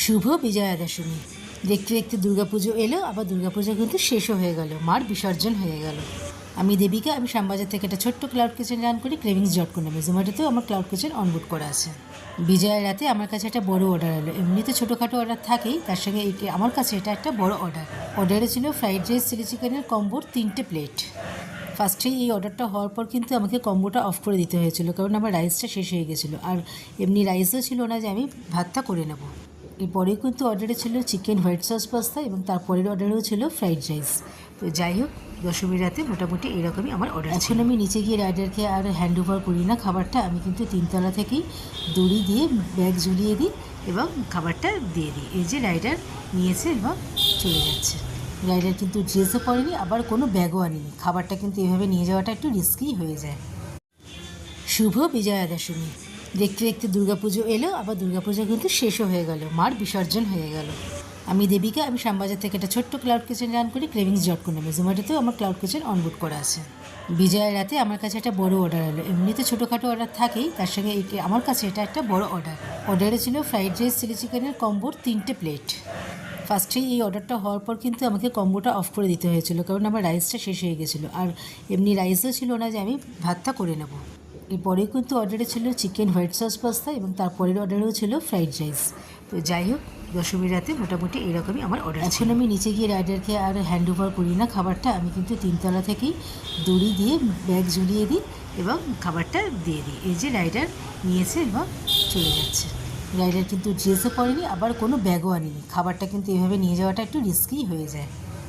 শুভ বিজয়া দশমী। দেখতে দেখতে দুর্গাপুজো এলো, আবার দুর্গাপুজো কিন্তু শেষও হয়ে গেল, মার বিসর্জন হয়ে গেল। আমি দেবিকা, আমি শ্যামবাজার থেকে একটা ছোট্ট ক্লাউড কিচেন রান করি ক্রেভিংস.com নামে। জোম্যাটোতেও আমার ক্লাউড কিচেন অনবোর্ড করা আছে। বিজয়ার রাতে আমার কাছে একটা বড় অর্ডার এলো। এমনিতে ছোটোখাটো অর্ডার থাকেই, তার সঙ্গে আমার কাছে এটা একটা বড় অর্ডার। অর্ডারে ছিল ফ্রাইড রাইস, চিলি চিকেনের কম্বোর 3টে প্লেট। ফার্স্টেই এই অর্ডারটা হওয়ার পর কিন্তু আমাকে কম্বোটা অফ করে দিতে হয়েছিল, কারণ আমার রাইসটা শেষ হয়ে গেছিলো, আর এমনি রাইসও ছিল না যে আমি ভাতটা করে নেব। এরপরেও কিন্তু অর্ডারে ছিল চিকেন হোয়াইট সস পাস্তা, এবং তারপরের অর্ডারেও ছিল ফ্রাইড রাইস। তো যাই হোক, দশমীর রাতে মোটামুটি এরকমই আমার অর্ডার। এখন আমি নিচে গিয়ে রাইডারকে আর হ্যান্ড ওভার করি না খাবারটা, আমি কিন্তু 3তলা থেকেই দড়ি দিয়ে ব্যাগ ঝুলিয়ে দিই এবং খাবারটা দিয়ে দিই। এই যে রাইডার নিয়েছে এবং চলে যাচ্ছে। রাইডার কিন্তু ড্রেসও পরেনি, আবার কোনো ব্যাগও আনেনি। খাবারটা কিন্তু এভাবে নিয়ে যাওয়াটা একটু রিস্কি হয়ে যায়। শুভ বিজয়া দশমী। দেখতে দেখতে দুর্গাপুজো এলো, আবার দুর্গাপুজো কিন্তু শেষও হয়ে গেল, মার বিসর্জন হয়ে গেল। আমি দেবিকা, আমি শ্যামবাজার থেকে একটা ছোট্ট ক্লাউড কিচেন রান করি ক্রেভিংস.com নামে। জোম্যাটোতেও আমার ক্লাউড কিচেন অনবোর্ড করা আছে। বিজয়ার রাতে আমার কাছে একটা বড় অর্ডার এলো। এমনিতে ছোটোখাটো অর্ডার থাকেই, তার সঙ্গে আমার কাছে এটা একটা বড় অর্ডার। অর্ডারে ছিল ফ্রাইড রাইস, চিলি চিকেনের কম্বোর 3টে প্লেট। ফার্স্টেই এই অর্ডারটা হওয়ার পর কিন্তু আমাকে কম্বোটা অফ করে দিতে হয়েছিল, কারণ আমার রাইসটা শেষ হয়ে গেছিলো, আর এমনি রাইসও ছিল না যে আমি ভাতটা করে নেব। এরপরেও কিন্তু অর্ডারে ছিল চিকেন হোয়াইট সস পাস্তা, এবং তারপরের অর্ডারেও ছিল ফ্রাইড রাইস। তো যাই হোক, দশমীর রাতে মোটামুটি এরকমই আমার অর্ডার। এখন আমি নিচে গিয়ে রাইডারকে আর হ্যান্ড ওভার করি না খাবারটা, আমি কিন্তু 3তলা থেকেই দড়ি দিয়ে ব্যাগ ঝুলিয়ে দিই এবং খাবারটা দিয়ে দিই। এই যে রাইডার নিয়েছে এবং চলে যাচ্ছে। রাইডার কিন্তু ড্রেসও পরেনি, আবার কোনো ব্যাগও আনেনি। খাবারটা কিন্তু এভাবে নিয়ে যাওয়াটা একটু রিস্কি হয়ে যায়।